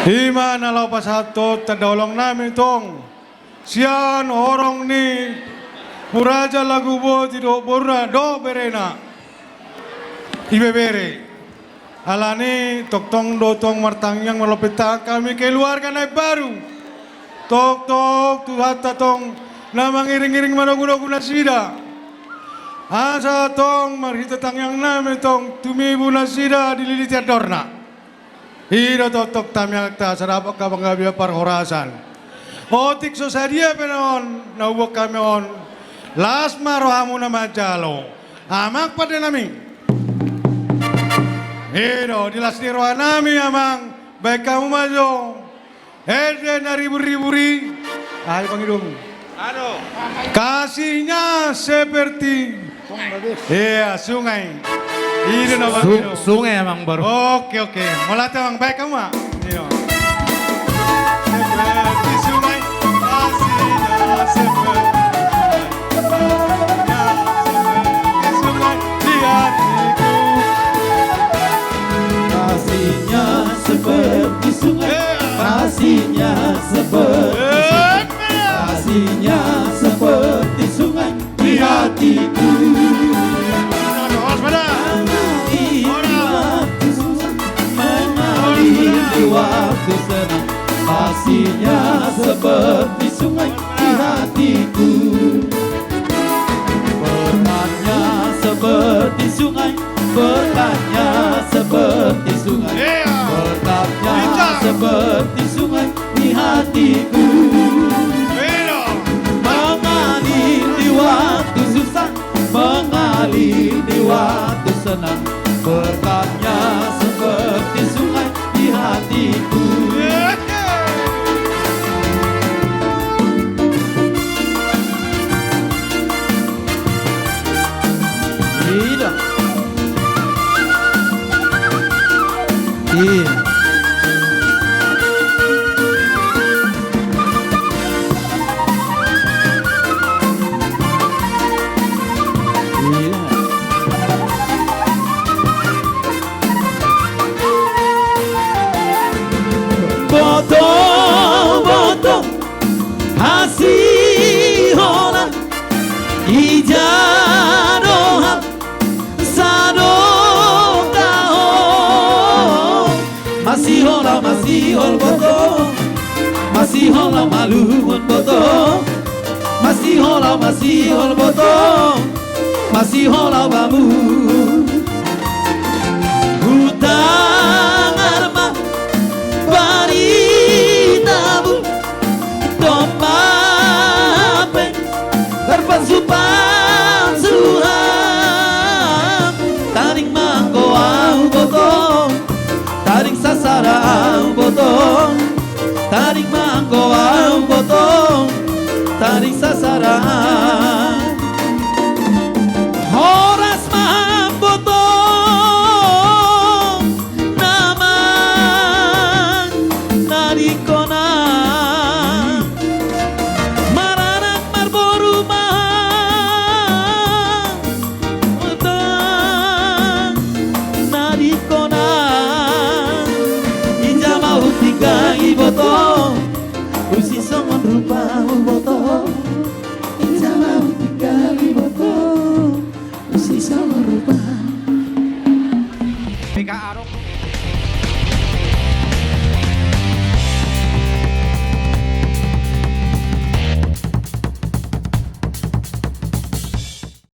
Imana lau pasatot tadolong namin tong siyan orang ni puraja lagu bo tido borna do berena ibebere alani toktong dotong martangyang malopita kami keluarga naik baru tok tuhat tong namang iring-iring managuno-guna sida asa tong marhita tangyang namin tong tumibu na sida dililiti adorna hiro totok tamyak ta sarap ka banggabi parhorasan otik so sadia penon nauwak kami on las marohamu na majalo amak pada nami hiro dilas ni roha nami amang baik kamu majo ede nariburi ayo pangidung kasihnya seperti iya sungai ini nama sungai emang baru. Oke. Mulai emang baik kamu ah. Iya. Seperti sungai kasihnya seperti sungai di hatiku. Kasihnya seperti sungai, kasihnya seperti kasihnya seperti sungai di hatiku. Di waktu senang kasihnya seperti sungai di hatiku. Berkatnya seperti sungai, berkatnya seperti sungai, berkatnya seperti sungai di hatiku. Mengalir di waktu susah, mengalir di waktu senang, berkatnya seperti sungai di hatiku. Tidak. Iya. Botong-botong hasih hola ijaroha sadong tahun masih hol botong masih hola maluhun botong masih hol botong masih hola bamu hutang arma baritabu tomape terpansu-pansuhan taring mangko au botong taring sasara au botong taring mangko au botong taring sasara horas maham botong nama narikona maranak marboru maham botong narikona injama utigai botong usi songon rupa botong injama utigai botong usi songon rupa Mika Arok